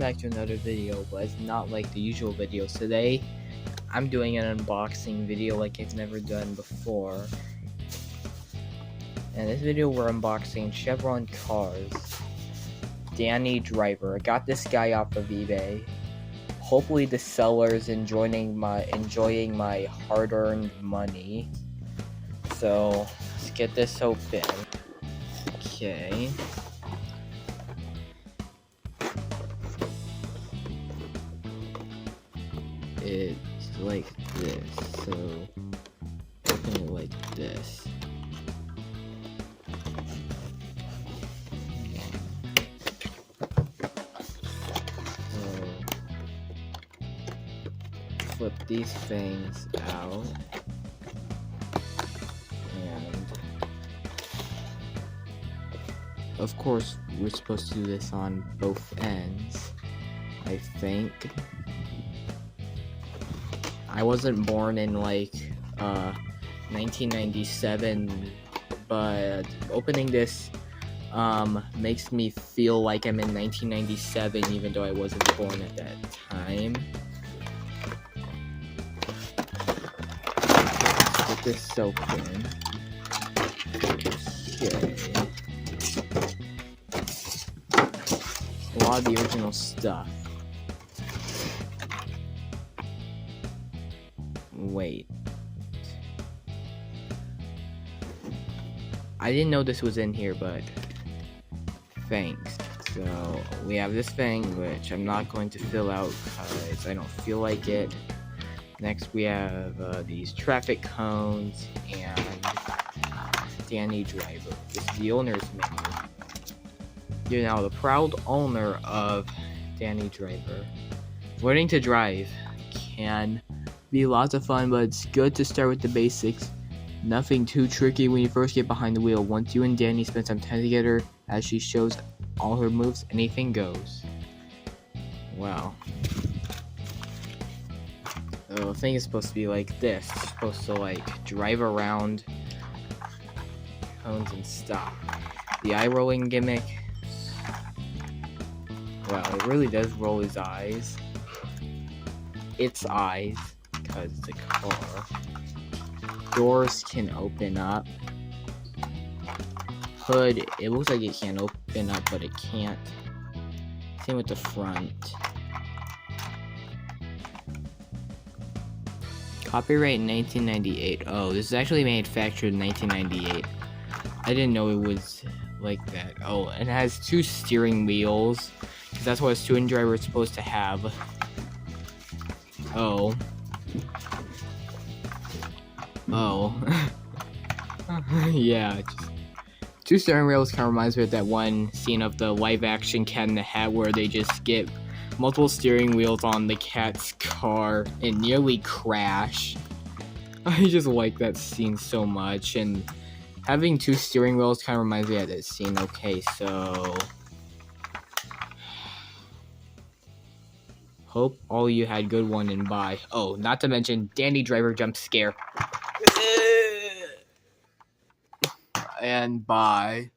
back to another video, but it's not like the usual videos. Today, I'm doing an unboxing video like I've never done before. In this video, we're unboxing Chevron cars. Danni driver. I got this guy off of eBay. Hopefully the seller's enjoying my hard-earned money. So, let's get this open. Okay. It's like this, so open it like this. So flip these things out, and of course we're supposed to do this on both ends, I think. I wasn't born in like 1997, but opening this makes me feel like I'm in 1997 even though I wasn't born at that time. Let's get this open. Okay. A lot of the original stuff. Wait. I didn't know this was in here, but thanks. So we have this thing, which I'm not going to fill out because I don't feel like it. Next we have these traffic cones and Danni driver. This is the owner's menu. You're now the proud owner of Danni driver. Learning to drive can be lots of fun, but it's good to start with the basics. Nothing too tricky when you first get behind the wheel. Once you and Danni spend some time together as she shows all her moves, anything goes. Wow. The thing is supposed to be like this. It's supposed to like drive around cones and stop. The eye rolling gimmick. Wow, it really does roll his eyes. Its eyes. Because it's a car. Doors can open up. Hood, it looks like it can open up, but it can't. Same with the front. Copyright 1998. Oh, this is actually manufactured in 1998. I didn't know it was like that. Oh, and it has two steering wheels. Because that's what a student driver is supposed to have. Oh. Oh. Yeah, just two steering wheels kind of reminds me of that one scene of the live action Cat in the Hat where they just get multiple steering wheels on the cat's car and nearly crash. I just like that scene so much, and having two steering wheels kind of reminds me of that scene. Okay, so hope all you had good one and bye. Oh, not to mention Danni driver jump scare. And bye.